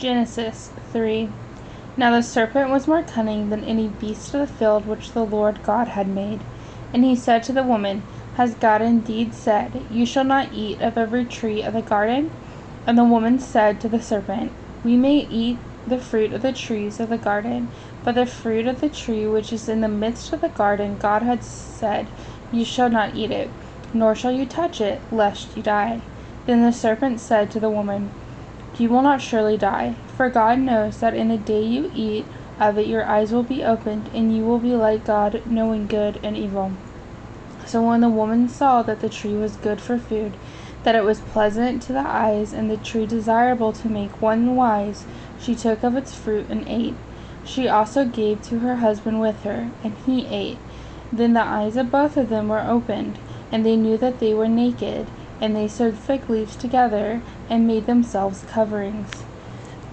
Genesis 3. Now the serpent was more cunning than any beast of the field which the Lord God had made. And he said to the woman, Has God indeed said, You shall not eat of every tree of the garden? And the woman said to the serpent, We may eat the fruit of the trees of the garden, but the fruit of the tree which is in the midst of the garden God had said, You shall not eat it, nor shall you touch it, lest you die. Then the serpent said to the woman, You will not surely die, for God knows that in the day you eat of it your eyes will be opened, and you will be like God, knowing good and evil. So when the woman saw that the tree was good for food, that it was pleasant to the eyes, and the tree desirable to make one wise, she took of its fruit and ate. She also gave to her husband with her, and he ate. Then the eyes of both of them were opened, and they knew that they were naked. And they sewed fig leaves together, and made themselves coverings.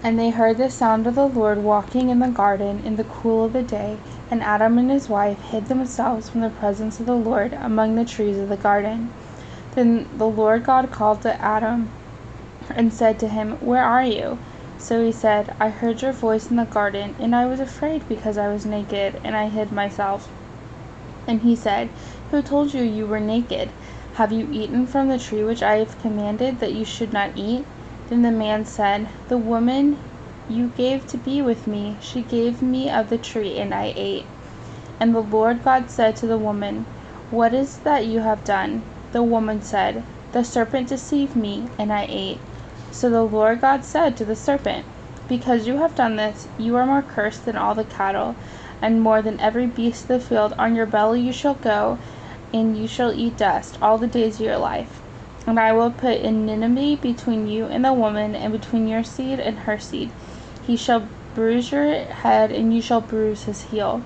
And they heard the sound of the Lord walking in the garden in the cool of the day, and Adam and his wife hid themselves from the presence of the Lord among the trees of the garden. Then the Lord God called to Adam, and said to him, Where are you? So he said, I heard your voice in the garden, and I was afraid because I was naked, and I hid myself. And he said, Who told you you were naked? Have you eaten from the tree which I have commanded that you should not eat? Then the man said, The woman you gave to be with me, she gave me of the tree, and I ate. And the Lord God said to the woman, What is that you have done? The woman said, The serpent deceived me, and I ate. So the Lord God said to the serpent, Because you have done this, you are more cursed than all the cattle, and more than every beast of the field. On your belly you shall go, and you shall eat dust all the days of your life. And I will put enmity between you and the woman, and between your seed and her seed. He shall bruise your head, and you shall bruise his heel.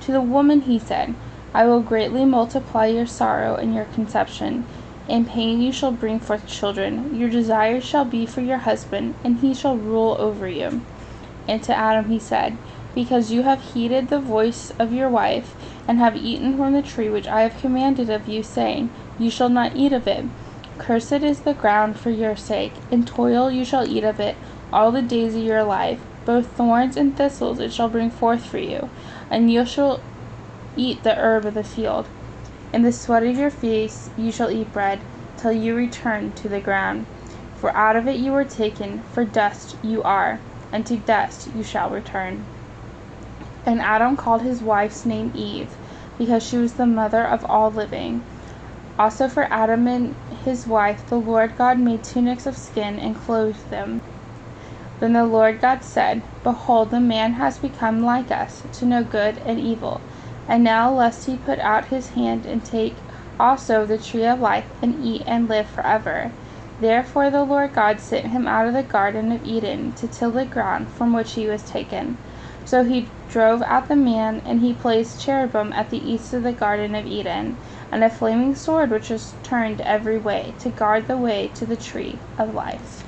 To the woman he said, I will greatly multiply your sorrow and your conception. In pain you shall bring forth children. Your desire shall be for your husband, and he shall rule over you. And to Adam he said, Because you have heeded the voice of your wife, and have eaten from the tree which I have commanded of you, saying, You shall not eat of it. Cursed is the ground for your sake. In toil you shall eat of it all the days of your life. Both thorns and thistles it shall bring forth for you, and you shall eat the herb of the field. In the sweat of your face you shall eat bread, till you return to the ground. For out of it you were taken, for dust you are, and to dust you shall return. And Adam called his wife's name Eve, because she was the mother of all living. Also for Adam and his wife the Lord God made tunics of skin and clothed them. Then the Lord God said, Behold, the man has become like us, to know good and evil. And now lest he put out his hand and take also the tree of life, and eat and live forever. Therefore the Lord God sent him out of the garden of Eden to till the ground from which he was taken. So he drove out the man, and he placed cherubim at the east of the garden of Eden, and a flaming sword which was turned every way, to guard the way to the tree of life.